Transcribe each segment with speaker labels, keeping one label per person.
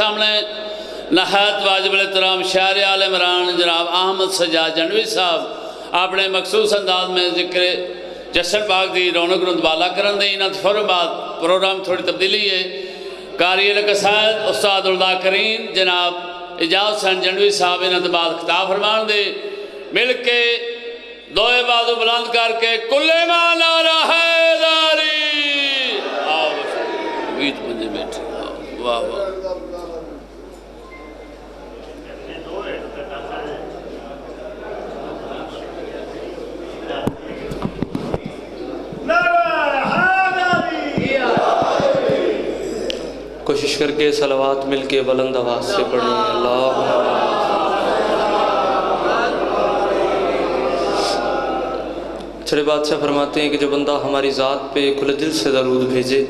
Speaker 1: سامنے نہایت واجب الاحترام شاعر آل عمران جناب احمد سجاد جنوی صاحب اپنے مخصوص انداز میں ذکر جشن پاک دی رونق نو بالا کرن دے انہاں فوراً بعد پروگرام تھوڑی تبدیلی ہے قاری القصائد استاد الذاکرین جناب اعجاز حسین جنوی صاحب انہاں بعد خطاب فرمان دے مل کے دوئے بازو بلند کر کے کل ما نعرہ حیدری آؤ گیت بندے بیٹھے واہ واہ
Speaker 2: کوشش کر کے صلوات مل کے بلند آواز سے پڑھیں اللہ چھڑے بادشاہ فرماتے ہیں کہ جو بندہ ہماری ذات پہ کھلے دل سے درود بھیجے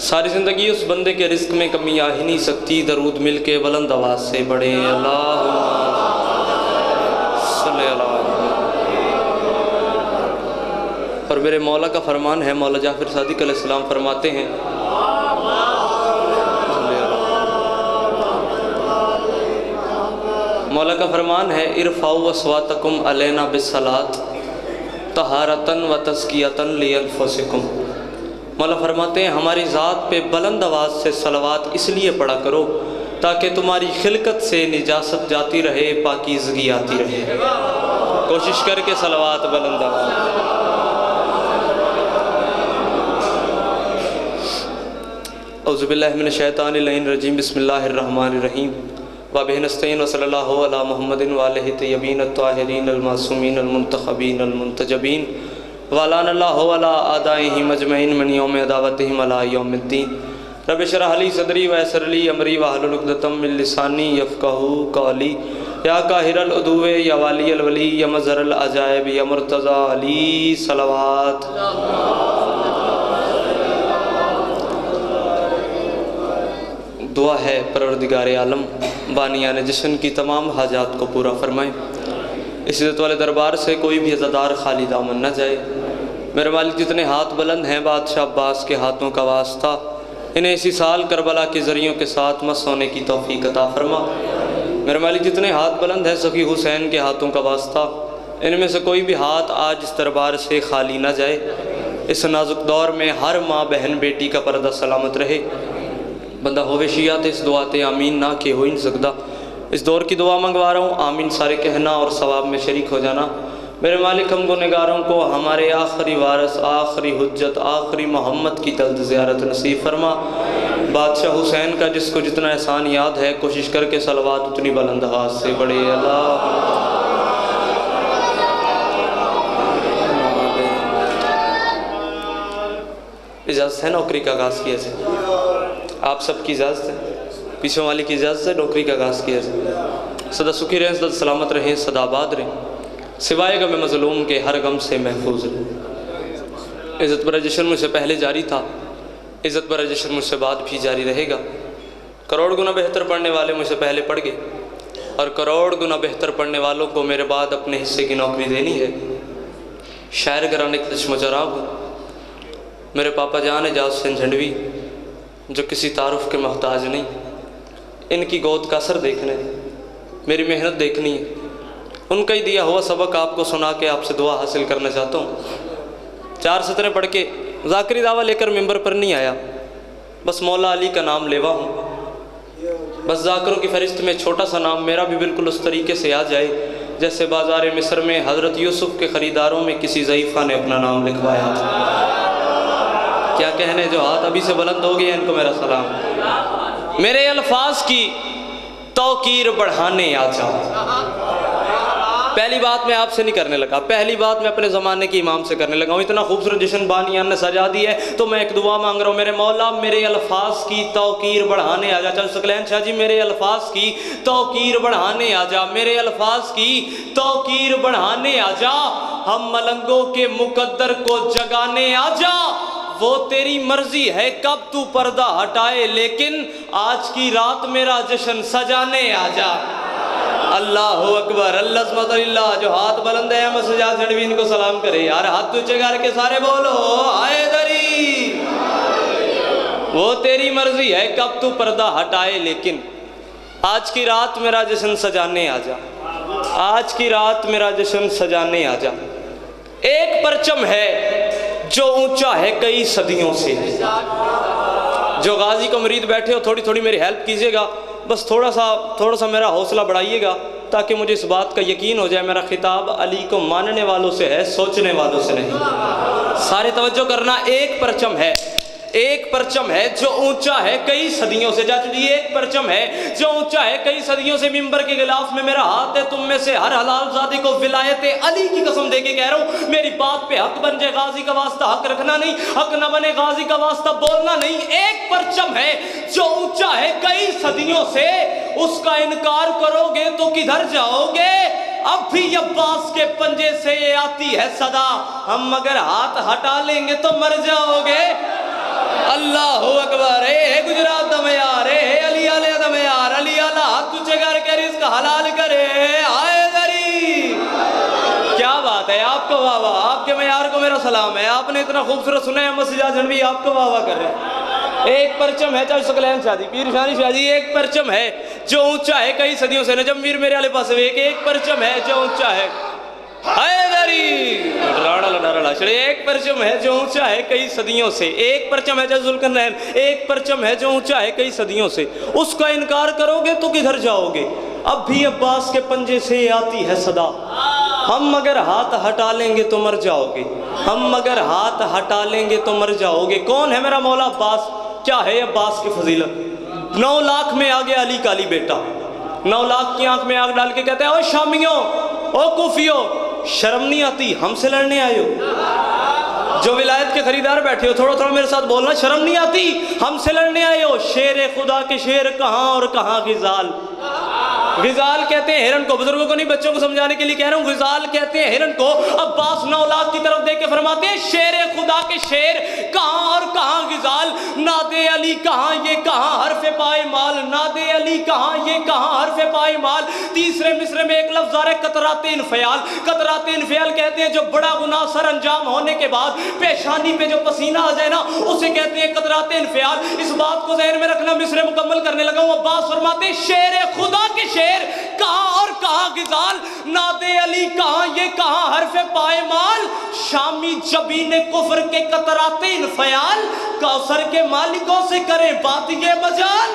Speaker 2: ساری زندگی اس بندے کے رزق میں کمی آ ہی نہیں سکتی درود مل کے بلند آواز سے پڑھیں اللہ صلی اللہ اور میرے مولا کا فرمان ہے مولا جعفر صادق علیہ السلام فرماتے ہیں مولا کا فرمان ہے ارفعوا اصواتکم علینا بالصلاۃ طہارتن و تزکیۃن لانفسکم مولا فرماتے ہیں ہماری ذات پہ بلند آواز سے صلوات اس لیے پڑھا کرو تاکہ تمہاری خلقت سے نجاست جاتی رہے پاکیزگی آتی رہے کوشش کر کے صلوات بلند آواز اعوذ باللہ من الشیطان اللعین الرجیم بسم اللہ الرحمن الرحیم وبہ نستعین وصلی اللہ علی محمد وآلہ طیبین الطاہرین المعصومین المنتخبین المنتجبین ولعن اللہ علی اعدائہم اجمعین من یوم عداوتہم علی یوم الدین رب اشرح لی صدری ویسر لی امری واحلل عقدۃ من لسانی یفقہوا قولی یا قاہر العدو یا والی الولی یا مظہر العجائب یا مرتضی علی صلوات دعا ہے پروردگار عالم بانیان جشن کی تمام حاجات کو پورا فرمائیں اس عزت والے دربار سے کوئی بھی عزادار خالی دامن نہ جائے میرے مالک جتنے ہاتھ بلند ہیں بادشاہ عباس کے ہاتھوں کا واسطہ انہیں اسی سال کربلا کے ذریعوں کے ساتھ مس ہونے کی توفیق عطا فرما میرے مالک جتنے ہاتھ بلند ہیں سخی حسین کے ہاتھوں کا واسطہ ان میں سے کوئی بھی ہاتھ آج اس دربار سے خالی نہ جائے اس نازک دور میں ہر ماں بہن بیٹی کا پردہ سلامت رہے بندہ ہوئے شیعات اس دعاتے آمین نہ کہ ہو ہی نہیں سکتا اس دور کی دعا منگوا رہا ہوں آمین سارے کہنا اور ثواب میں شریک ہو جانا میرے مالک ہم گنہگاروں کو ہمارے آخری وارث آخری حجت آخری محمد کی طلب زیارت نصیب فرما بادشاہ حسین کا جس کو جتنا احسان یاد ہے کوشش کر کے صلوات اتنی بلند آواز سے پڑھے اللہ اجازت ہے نوکری کا آغاز کیا جائے آپ سب کی اجازت ہے پیچھے والی کی اجازت ہے نوکری کا آغاز کیا جائے سدا سکھی رہیں سدا سلامت رہیں سدا آباد رہیں سوائے غم مظلوم کے ہر غم سے محفوظ رہیں عزت برا جشن مجھ سے پہلے جاری تھا عزت برا جشن مجھ سے بعد بھی جاری رہے گا کروڑ گنا بہتر پڑھنے والے مجھ سے پہلے پڑھ گئے اور کروڑ گنا بہتر پڑھنے والوں کو میرے بعد اپنے حصے کی نوکری دینی ہے شاعر گرانے کے چشم چراغ ہوں میرے پاپا جان اعجاز حسین جھنڈوی جو کسی تعارف کے محتاج نہیں ان کی گود کا اثر دیکھنے میری محنت دیکھنی ہے ان کا ہی دیا ہوا سبق آپ کو سنا کے آپ سے دعا حاصل کرنا چاہتا ہوں 4 سطریں پڑھ کے ذاکری دعویٰ لے کر ممبر پر نہیں آیا بس مولا علی کا نام لیوا ہوں بس ذاکروں کی فہرست میں چھوٹا سا نام میرا بھی بالکل اس طریقے سے آ جائے جیسے بازار مصر میں حضرت یوسف کے خریداروں میں کسی ضعیفہ نے اپنا نام لکھوایا تھا کیا کہنے جو ہاتھ ابھی سے بلند ہو گئے ان کو میرا سلام میرے الفاظ کی توقیر بڑھانے آ جاؤ پہلی بات میں آپ سے نہیں کرنے لگا پہلی بات میں اپنے زمانے کی امام سے کرنے لگا ہوں اتنا خوبصورت جشن بانیان نے سجا دی ہے تو میں ایک دعا مانگ رہا ہوں میرے مولا میرے الفاظ کی توقیر بڑھانے آ جا چل سکلین شاہ جی میرے الفاظ کی توقیر بڑھانے آ جا میرے الفاظ کی توقیر بڑھانے آ جا ہم ملنگوں کے مقدر کو جگانے آ جا وہ تیری مرضی ہے کب تو پردہ ہٹائے لیکن آج کی رات میرا جشن سجانے آ جا اللہ اکبر اللہ عظمت اللہ جو ہاتھ بلند ہے احمد سجاد جھنڈوی ان کو سلام کرے یار ہاتھ اونچے کر کے سارے بولو حیدری وہ تیری مرضی ہے کب تو پردہ ہٹائے، لیکن آج کی رات میرا جشن سجانے آ جا، آج کی رات میرا جشن سجانے آ جا۔ ایک پرچم ہے جو اونچا ہے کئی صدیوں سے۔ جو غازی کو مرید بیٹھے ہو تھوڑی تھوڑی میری ہیلپ کیجئے گا، بس تھوڑا سا میرا حوصلہ بڑھائیے گا تاکہ مجھے اس بات کا یقین ہو جائے میرا خطاب علی کو ماننے والوں سے ہے، سوچنے والوں سے نہیں۔ سارے توجہ کرنا، ایک پرچم ہے، ایک پرچم ہے جو اونچا ہے کئی صدیوں سے۔ چاچو جی ایک پرچم ہے جو اونچا ہے کئی صدیوں سے، ممبر کے غلاف میں میرا ہاتھ ہے، تم میں سے ہر حلال زادے کو ولایت علی کی قسم دے کے کہہ رہا ہوں، میری بات پہ حق بن جائے غازی کا واسطہ حق رکھنا نہیں، حق نہ بنے غازی کا واسطہ بولنا نہیں۔ ایک پرچم ہے جو اونچا ہے کئی صدیوں سے، اس کا انکار کرو گے تو کدھر جاؤ گے؟ اب بھی عباس کے پنجے سے یہ آتی ہے صدا، ہم اگر ہاتھ ہٹا لیں گے تو مر جاؤ گے۔ اللہ اکبر، اے گجرات دا معیار، اے علی علیہ دا معیار، علی علیہ ہاتھ تجھے کر کے رزق حلال کرے، آئے دری۔ کیا بات ہے، آپ کو واہ واہ، آپ کے معیار کو میرا سلام ہے، آپ نے اتنا خوبصورت سنا ہے، احمد سجاد جھنڈوی آپ کو واہ واہ کر رہے ہیں۔ ایک پرچم ہے، چاہے سکلین شادی پیر شانی شادی، ایک پرچم ہے جو اونچا ہے کئی صدیوں سے۔ نجم میر میرے والے پاس ایک پرچم ہے جو اونچا ہے، ایک پرچم ہے جو اونچا ہے کئی صدیوں سے، ایک پرچم ہے جو ذوالقرنین، ایک پرچم ہے جو اونچا ہے کئی صدیوں سے، اس کا انکار کرو گے تو کدھر جاؤ گے؟ اب بھی عباس کے پنجے سے آتی ہے صدا، ہم اگر ہاتھ ہٹا لیں گے تو مر جاؤ گے، ہم اگر ہاتھ ہٹا لیں گے تو مر جاؤ گے۔ کون ہے میرا مولا عباس؟ کیا ہے عباس کی فضیلت؟ 9 لاکھ میں آگے علی کا علی بیٹا، 9 لاکھ کی آنکھ میں آگ ڈال کے کہتے ہیں، او شامیوں، او کوفیوں، شرم نہیں آتی ہم سے لڑنے آئے ہو؟ جو ولایت کے خریدار بیٹھے ہو تھوڑا تھوڑا میرے ساتھ بولنا، شرم نہیں آتی ہم سے لڑنے آئے ہو؟ شیر خدا کے شیر کہاں اور کہاں غزال؟ غزال کہتے ہیں ہرن کو، بزرگوں کو نہیں بچوں کو سمجھانے کے لیے کہہ رہا ہوں، غزال کہتے ہیں ہرن کو۔ عباس 9 لاکھ کی طرف دیکھ کے فرماتے ہیں، شیر خدا کے شیر کہاں اور کہاں غزال؟ ناد علی کہاں یہ کہاں حرف پائے مال، ناد علی کہاں یہ کہاں حرف پائے مال۔ تیسرے مصرے میں ایک لفظ آ رہا ہے قطرات انفعال، قطرات انفعال کہتے ہیں جو بڑا گناہ سر انجام ہونے کے بعد پیشانی پہ جو پسینہ آ جائے نا اسے کہتے ہیں قطرات انفعال۔ اس بات کو ذہن میں رکھنا، مصرے مکمل کرنے لگا ہوں۔ عباس فرماتے ہیں، شیر خدا کے شیر کہاں اور کہاں غزال، ناد علی کہاں یہ کہاں حرف پائے مال۔ شامی جبین کفر کے قطرات انفعال، کوثر کے مالکوں سے کرے بات یہ مجال۔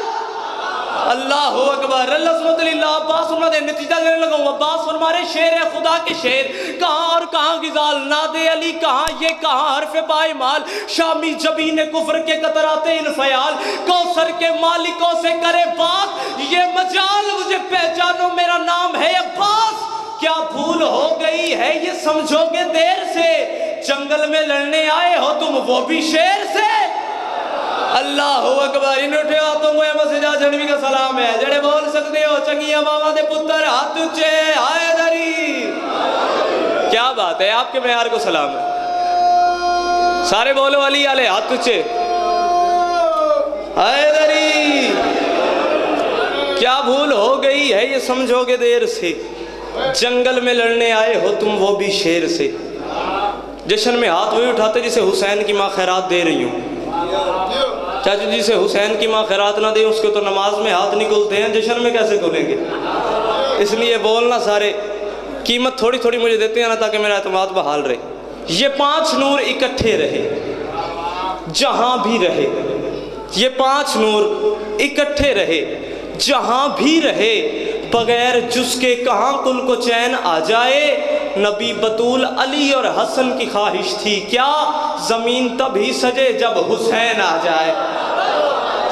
Speaker 2: اللہ اکبر، اللہ سبحانہ اللہ۔ عباس فرما دے، نتیجہ دینے لگا ہوں، عباس فرما رہے شیر خدا کے شیر کہاں اور کہاں غزال، ناد علی کہاں یہ کہاں حرف پائے مال۔ شامی جبین کفر کے قطرات انفعال، کوثر کے مالکوں سے کرے بات یہ مجال۔ مجھے پہچانو میرا نام ہے عباس، کیا بھول ہو گئی ہے یہ سمجھو گے دیر سے، جنگل میں لڑنے آئے ہو تم وہ بھی شیر سے۔ اللہ اکبر، ان اٹھے ہاتھوں کو احمد سجاد جھنڈوی کا سلام ہے، جڑے بول سکتے ہو چنگیاں ماما دے پتر ہاتھ اونچے، آئے دری۔ کیا بات ہے، آپ کے معیار کو سلام ہے، سارے بولو علی علیہ ہاتھ اونچے، آئے دری۔ کیا بھول ہو گئی ہے یہ سمجھو گے دیر سے، جنگل میں لڑنے آئے ہو تم وہ بھی شیر سے۔ جشن میں ہاتھ وہی اٹھاتے جسے حسین کی ماں خیرات دے رہی ہوں۔ چاچو جی سے حسین کی ماں خیرات نہ دے اس کے تو نماز میں ہاتھ نہیں کھلتے ہیں، جشن میں کیسے کھولیں گے؟ اس لیے بولنا سارے قیمت تھوڑی تھوڑی مجھے دیتے ہیں نا تاکہ میرا اعتماد بحال رہے۔ یہ 5 نور اکٹھے رہے جہاں بھی رہے، یہ 5 نور اکٹھے رہے جہاں بھی رہے، بغیر جس کے کہاں کل کو چین آ جائے۔ نبی بطول علی اور حسن کی خواہش تھی کیا، زمین تب ہی سجے جب حسین آ جائے۔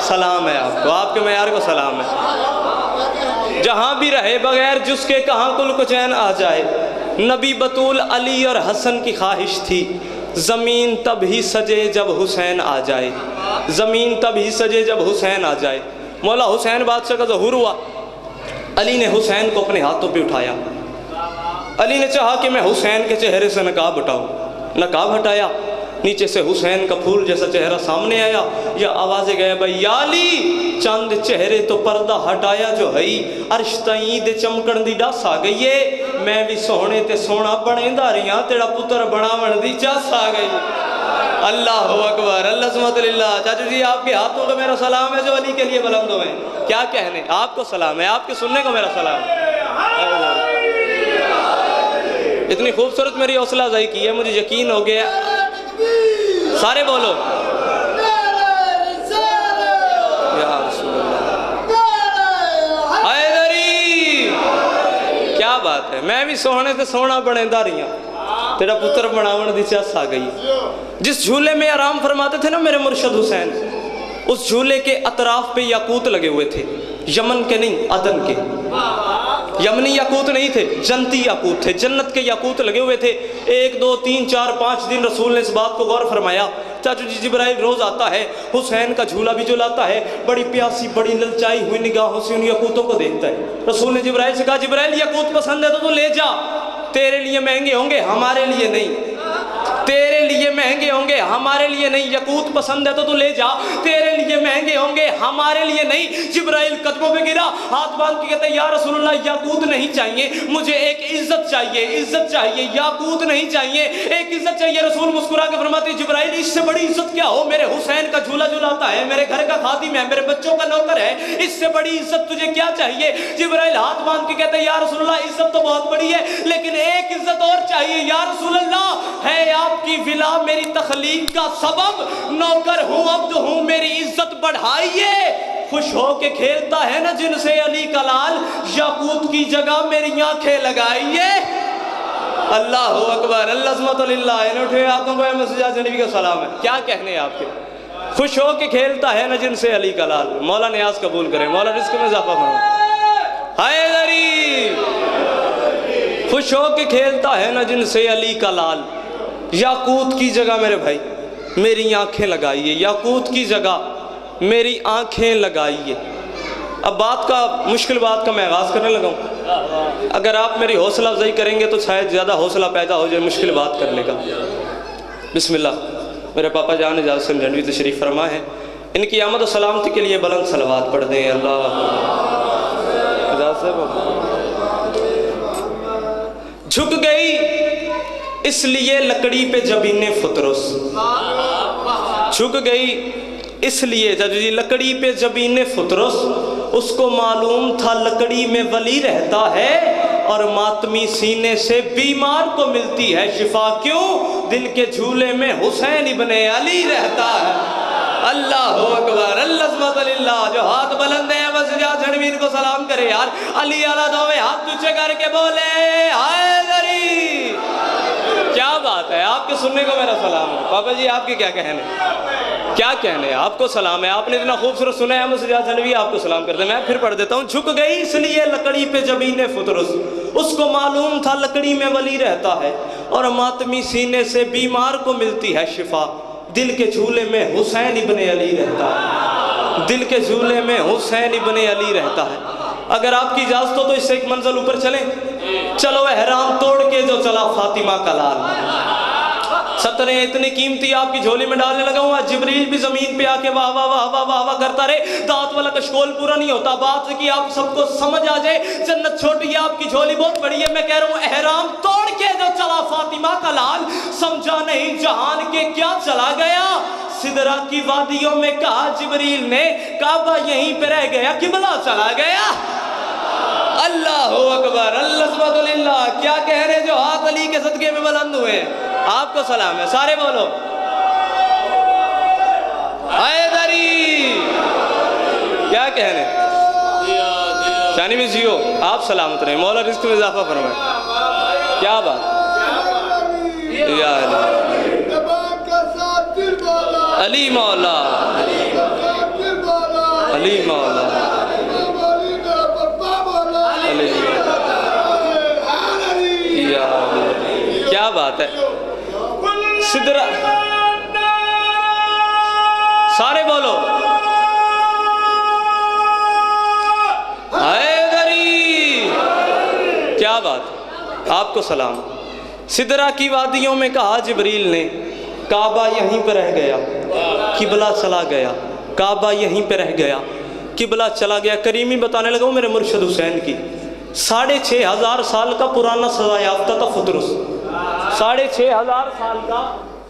Speaker 2: سلام ہے آپ کو، آپ کے معیار کو سلام ہے۔ جہاں بھی رہے بغیر جس کے کہاں کل کو چین آ جائے، نبی بطول علی اور حسن کی خواہش تھی، زمین تب ہی سجے جب حسین آ جائے، زمین تب ہی سجے جب حسین آ جائے۔ مولا حسین بادشاہ کا ظہور ہوا، علی نے حسین کو اپنے ہاتھوں پہ اٹھایا، علی نے چاہا کہ میں حسین کے چہرے سے نقاب ہٹاؤں، نقاب ہٹایا، نیچے سے حسین کا پھول جیسا چہرہ سامنے آیا، یا آوازیں گئے بھائی یا علی، چاند چہرے تو پردہ ہٹایا جو ہئی، عرش تائیں دے چمکن دی ڈس آ گئی ہے، میں بھی سونے تے سونا بنے دا رہی ہاں، تیرا پتر بناون دی چس آ گئی۔ اللہ اکبر، اللہ سمت للہ۔ چاچو جی آپ کے ہاتھوں کا میرا سلام ہے جو علی کے لیے بلند ہوئے ہیں، کیا کہنے، آپ کو سلام ہے، آپ کے سننے کو میرا سلام ہے۔ اتنی خوبصورت میری حوصلہ افزائی کی ہے، مجھے یقین ہو گیا۔ سارے بولو یا رسول اللہ، حیدری، کیا بات ہے۔ میں بھی سونے سے سونا بنے داریاں، تیرا پتر بناون دی چاس آ گئی۔ جس جھولے میں آرام فرماتے تھے نا میرے مرشد حسین، اس جھولے کے اطراف پہ یاقوت لگے ہوئے تھے، یمن کے نہیں، عدن کے، یمنی یاقوت نہیں تھے، جنتی یاقوت تھے، جنت کے یاقوت لگے ہوئے تھے۔ 1 2 3 4 5 دن رسول نے اس بات کو غور فرمایا۔ چاچو جی جبرائیل روز آتا ہے، حسین کا جھولا بھی جو لاتا ہے، بڑی پیاسی بڑی للچائی ہوئی نگاہوں سے ان یاقوتوں کو دیکھتا ہے۔ رسول نے جبرائیل سے کہا جبرائیل یاقوت پسند ہے تو لے جا، تیرے لیے مہنگے ہوں گے، ہمارے لیے نہیں، تیرے لیے مہنگے ہوں گے، ہمارے لیے نہیں۔ یاقوت پسند ہے تو لے جا، تیرے لیے مہنگے ہوں گے، ہمارے لیے نہیں۔ جبرائیل قدموں پہ گرا، ہاتھ باندھ کے کہتا ہے یا رسول اللہ یاقوت نہیں چاہیے، مجھے ایک عزت چاہیے، عزت چاہیے، یاقوت نہیں چاہیے، ایک عزت چاہیے۔ رسول مسکرا کے فرماتے ہیں جبرائیل اس سے بڑی عزت کیا ہو، میرے حسین کا جھولا جھولاتا ہے، میرے گھر کا خادم ہے، میرے بچوں کا نوکر ہے، اس سے بڑی عزت تجھے کیا چاہیے؟ جبرائیل ہاتھ باندھ کے کہتا ہے یا رسول اللہ عزت تو بہت بڑی ہے، لیکن ایک عزت اور چاہیے یا رسول اللہ، ہے آپ کی ولا میری تخلیق کا سبب، نوکر ہوں عبد ہوں، میری عزت بڑھائیے۔ خوش ہو کے کھیلتا ہے نا جن سے علی کا لال، یاقوت کی جگہ میری آنکھیں لگائیے۔ اللہ اکبر، اللہ سمت للہ۔ انہیں اٹھے ہاتھوں کو مسجد نبی کا سلام ہے، کیا کہنے آپ کے۔ خوش ہو کے کھیلتا ہے نا جن سے علی کا لال۔ مولا نیاز قبول کرے، مولا رزق میں اضافہ فرمائے۔ حیدری، خوش ہو کے کھیلتا ہے نا جن سے علی کا لال، یاقوت کی جگہ میرے بھائی میری آنکھیں لگائیے، یاقوت کی جگہ میری آنکھیں لگائیے۔ اب بات کا، مشکل بات کا میں آغاز کرنے لگا ہوں، اگر آپ میری حوصلہ افزائی کریں گے تو شاید زیادہ حوصلہ پیدا ہو جائے مشکل بات کرنے کا۔ بسم اللہ۔ میرے پاپا جان اجازت سے جھنڈوی تشریف فرما ہے، ان کی آمد و سلامتی کے لیے بلند صلوات پڑھ دیں۔ اللہ اجازت سے جھک گئی اس لیے لکڑی پہ جبین فطرس، جھک گئی اس لیے جی لکڑی پہ جبین فطرس، اس کو معلوم تھا لکڑی میں ولی رہتا ہے اور ماتمی سینے سے بیمار کو ملتی ہے شفا، کیوں؟ دل کے جھولے میں حسین ابن علی رہتا ہے۔ اللہ اکبر، اللہ سبحانہ للہ۔ جو ہاتھ بلند ہیں بس جا جھنوین کو سلام کرے یار، علی اعلیٰ دوے ہاتھ اونچے کر کے بولے حیدری۔ کیا بات ہے، آپ کے سننے کو میرا سلام ہے۔ پاپا جی آپ کے کیا کہنے، کیا کہنے، آپ کو سلام ہے، آپ نے اتنا خوبصورت سنا ہے، مسجد جھنوی آپ کو سلام کرتے ہیں۔ میں پھر پڑھ دیتا ہوں۔ جھک گئی اس لیے لکڑی پہ جبین فطرس، اس کو معلوم تھا لکڑی میں ولی رہتا ہے اور ماتمی سینے سے بیمار کو ملتی ہے شفا، دل کے جھولے میں حسین ابن علی رہتا ہے، دل کے جھولے میں حسین ابن علی رہتا ہے۔ اگر آپ کی اجازت ہو تو اس سے ایک منزل اوپر چلیں، چلو احرام توڑ کے جو چلا فاطمہ کا لال، ستریں اتنی قیمتی آپ کی جھولی میں ڈالنے لگا ہوں۔ جبریل بھی زمین پہ آ کے واہ واہ واہ واہ واہ واہ کرتا رہے، دانت والا کشکول پورا نہیں ہوتا۔ بات کی آپ سب کو سمجھ آ جائے، جنت چھوٹی ہے، آپ کی جھولی بہت بڑی ہے۔ میں کہہ رہا ہوں احرام توڑ کے جو چلا فاطمہ کا لال، سمجھا نہیں جہان کے کیا چلا گیا۔ سدرہ کی وادیوں میں کہا جبریل نے، کعبہ یہیں پہ رہ گیا، قبلہ چلا گیا۔ اللہ اکبر، اللہ سبحانہ للہ۔ کیا کہہ رہے جو ہاتھ علی کے صدقے میں بلند ہوئے، آپ کو سلام ہے، سارے بولو حیدری۔ کیا کہہ رہے شانی میں جیو، آپ سلامت رہیں، مولا رزق میں اضافہ فرمائے۔ کیا بات، یا علی مولا، علی مولا، کیا بات ہے۔ سدرہ، سارے بولو حیدری۔ کیا بات، آپ کو سلام۔ سدرہ کی وادیوں میں کہا جبریل نے، کعبہ یہیں پہ رہ گیا، قبلہ چلا گیا، کعبہ یہیں پہ رہ گیا، قبلہ چلا گیا۔ کریمی بتانے لگا ہوں میرے مرشد حسین کی، 6500 سال کا پرانا سزا یافتہ تھا فطرس، 6500 سال کا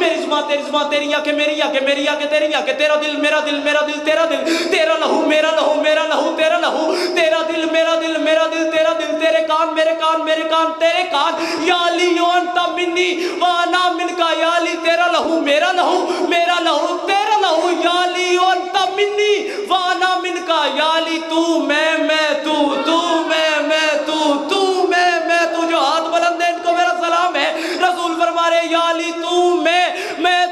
Speaker 2: میری زبان تیری زبان، تیری آنکھیں میری آنکھیں میری آنکھیں تیری آنکھیں، تیرا دل میرا دل میرا دل تیرا دل، تیرا لہو میرا لہو میرا لہو تیرا لہو، تیرا دل میرا دل میرا دل تیرا دل، تیرے کان میرے کان میرے کان تیرے کان، یا علی انت منی وانا منکا، یا علی تیرا لہو میرا لہو میرا لہو تیرا لہو، یا علی انت منی وانا منکا، یا علی تو میں تو میں تو میں تو، جو ہاتھ بلند ہے ان کو میرا سلام ہے۔ رسول فرما رہے یا علی تو میں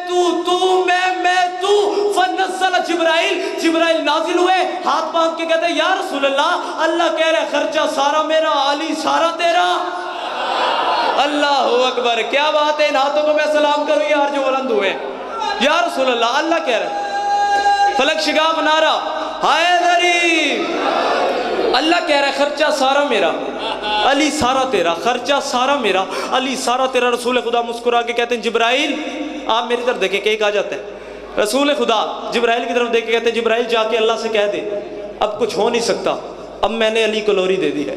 Speaker 2: تو میں تو، فنزل جبرائیل، جبرائیل نازل ہوئے، ہاتھ باندھ کے کہتے ہیں یا رسول اللہ، اللہ کہہ رہے خرچہ سارا میرا، علی سارا تیرا۔ اللہ اکبر، کیا بات ہے، ان ہاتھوں کو میں سلام کروں یار جو بلند ہوئے یا رسول اللہ، اللہ کہہ رہے فلک شگاف نارا حیدری، اللہ کہہ رہا ہے خرچہ سارا میرا، علی سارا تیرا، خرچہ سارا میرا، علی سارا تیرا۔ رسول خدا مسکرا کے کہتے ہیں جبرائیل آپ میری طرف دیکھیں، کہ آ جاتا ہے رسول خدا جبرائیل کی طرف دیکھ کے کہتے ہیں جبرائیل جا کے اللہ سے کہہ دے اب کچھ ہو نہیں سکتا، اب میں نے علی کو لوری دے دی ہے،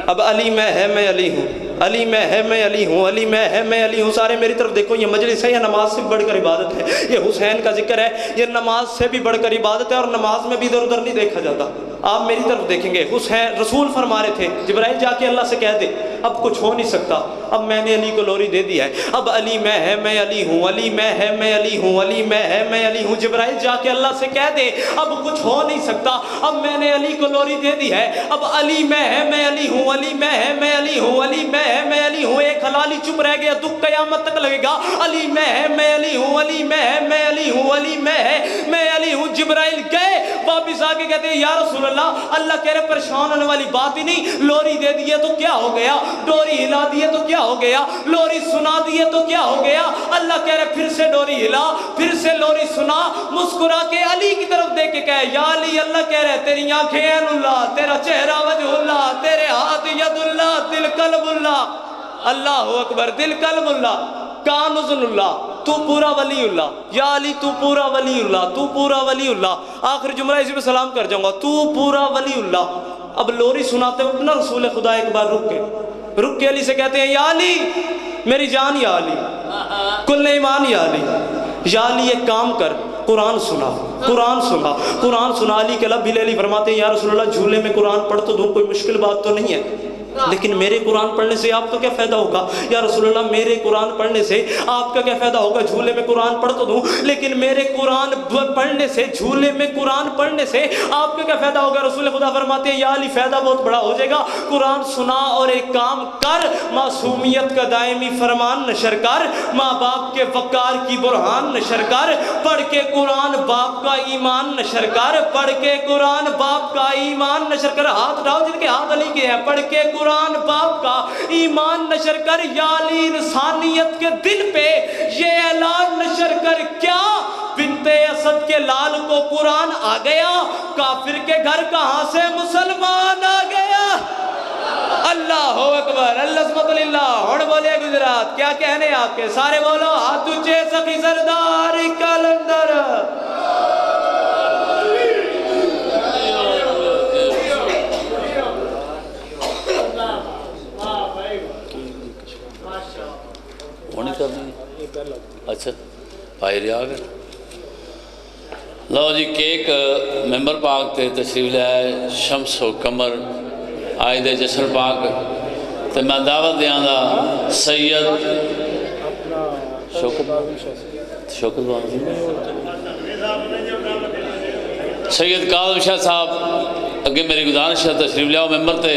Speaker 2: اب علی میں ہے میں علی ہوں، علی میں ہے میں علی ہوں، علی میں ہے میں علی ہوں۔ سارے میری طرف دیکھو، یہ مجلس ہے، یہ نماز سے بڑھ کر عبادت ہے، یہ حسین کا ذکر ہے، یہ نماز سے بھی بڑھ کر عبادت ہے، اور نماز میں بھی ادھر ادھر نہیں دیکھا جاتا۔ آپ میری طرف دیکھیں گے، حسین رسول فرما رہے تھے جبرائیل جا کے اللہ سے کہہ دے اب کچھ ہو نہیں سکتا، اب میں نے علی کو لوری دے دی ہے، اب علی میں ہے میں علی ہوں، علی میں ہے میں علی ہوں، علی میں ہے میں علی ہوں۔ جبرائیل جا کے اللہ سے کہہ دے اب کچھ ہو نہیں سکتا، اب میں نے علی کو لوری دے دی ہے، اب علی میں ہے میں علی ہوں، علی میں ہے میں علی ہوں، علی میں ہے میں علی ہوں۔ ایک حلالی چپ رہ گیا، دکھ قیامت تک لگے گا، علی میں ہے میں علی ہوں، علی میں ہے میں علی ہوں، علی میں ہے میں علی ہوں۔ جبرائیل گئے واپس آ کے کہتے ہیں یا رسول اللہ کہہ رہے پریشان ہونے والی بات ہی نہیں، لوری دے دیے تو کیا ہو گیا، ڈوری ہلا دیے تو کیا ہو گیا، لوری سنا دیے تو کیا ہو گیا۔ اللہ کہہ رہے پھر سے ڈوری ہلا، پھر سے لوری سنا، مسکرا کے علی کی طرف دیکھ کے کہے یا علی، اللہ کہہ رہے تیری آنکھیں عین اللہ، تیرا چہرہ وجہ اللہ، تیرے ہاتھ ید اللہ، دل قلب اللہ، اللہ اکبر، دل قلب اللہ، کان اذن اللہ، تو پورا ولی اللہ، یا علی تو پورا ولی اللہ، تو پورا ولی اللہ۔ آخر جملہ اسی پہ سلام کر جاؤں گا، تو پورا ولی اللہ۔ اب لوری سناتے وقت نا رسول خدا ایک بار رک کے علی سے کہتے ہیں یا علی میری جان، یا علی کل ایمان، یا علی، یا علی ایک کام کر، قرآن سنا، قرآن سنا، قرآن سنا۔ علی کے لب بھی علی فرماتے ہیں یا رسول اللہ جھولے میں قرآن پڑھ تو دوں، کوئی مشکل بات تو نہیں ہے، لیکن میرے قرآن پڑھنے سے آپ کو کیا فائدہ ہوگا یا رسول اللہ، میرے قرآن پڑھنے سے آپ کا کیا فائدہ ہوگا، جھولے میں قرآن پڑھ تو دوں لیکن میرے قرآن پڑھنے سے، جھولے میں قرآن پڑھنے سے آپ کا کیا فائدہ ہوگا۔ رسول خدا فرماتے ہیں یا علی فائدہ بہت بڑا ہو جائے گا، قرآن سنا اور ایک کام کر، معصومیت کا دائمی فرمان نشر کر، ماں باپ کے وقار کی برہان نشر کر، پڑھ کے قرآن باپ کا ایمان نشر کر، پڑھ کے قرآن باپ کا ایمان نشر کر۔ ہاتھ اٹھاؤ جن کے ہاتھ علی کے ہیں، پڑھ کے قرآن باپ کا ایمان نشر کر، یا علی انسانیت کے دل پہ یہ اعلان نشر کر، کیا بنت اسد کے لال کو قرآن آ گیا، کافر کے گھر کہاں سے مسلمان آ گیا۔ اللہ اکبر، اللہ سبحانہ للہ۔ اور بولے گجرات، کیا کہنے آپ کے، سارے بولو ہاتھ اونچے، سخی سردار کلندر۔
Speaker 1: اچھا بھائی رہا گا لو جی، کیک ممبر پاک تے تشریف لے آئے شمس و قمر آئے دے جشن پاک تے میں دعوت دیاں دا سید شوکت سید کاظم شاہ صاحب اگے میری گزارش ہے تشریف لے آؤ ممبر تے،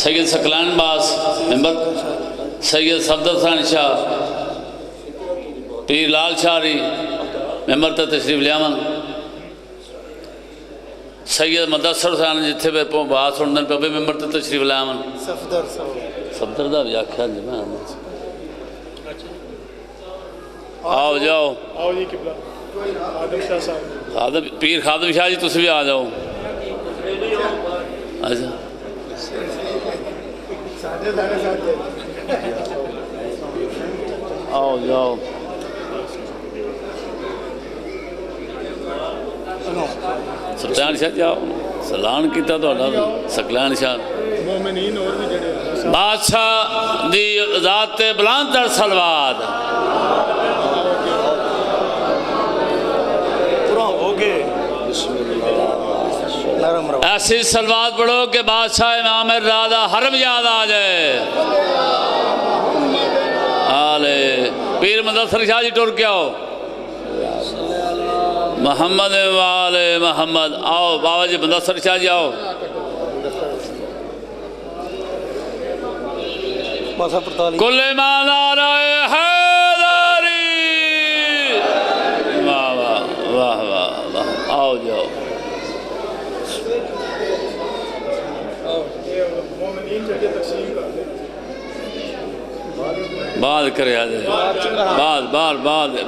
Speaker 1: سید سکلان باس ممبر، سید صفدر ثانی شاہ، پیر لال شاہری ممبر تے تشریف لے آون، سید مدثر صاحب جتھے پہ بات سنن پہ بھی ممبر تے تشریف لے آون، صفدر دا بھی آکھیا جی میں آؤ جاؤ،
Speaker 3: آؤ جی قبلہ خادم شاہ صاحب،
Speaker 1: پیر خادم شاہ جی تسی بھی آ جاؤ۔ اچھا آؤ جاؤ، سکلان شاہ جاؤ، سلان کیتا تو سکلان شاہ
Speaker 3: مومنین اور بھی جڑے
Speaker 1: بادشاہ دی ذات بلند تر سلوات ایسی سلوات پڑھو کہ بادشاہ امام رضا حرم یاد آ جائے. آلے پیر مدثر شاہ جی ٹر کے آؤ. محمد والے محمد آؤ. بابا جی مدثر شاہ جی آؤ. کل ایمان نعرہ حیدری. واہ واہ واہ واہ واہ. آؤ جاؤ. بعد کرے آ جائے.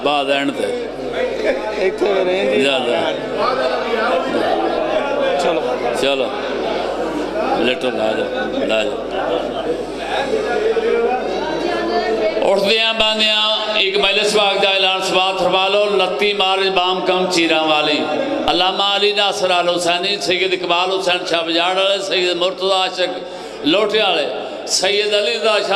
Speaker 1: بعد اینڈ تے چلو لیٹر لا جاؤ. اٹھدیاں باندیاں ایک مجلس پاک دا اعلان سبات فرما لو. 29 مارچ بام کم چیراں والی علامہ علی ناصر آل حسینی، سید اقبال حسین شاہ بجاڑ والے، سید مرتضی عاشق لوٹے والے، سید علی دا شاہ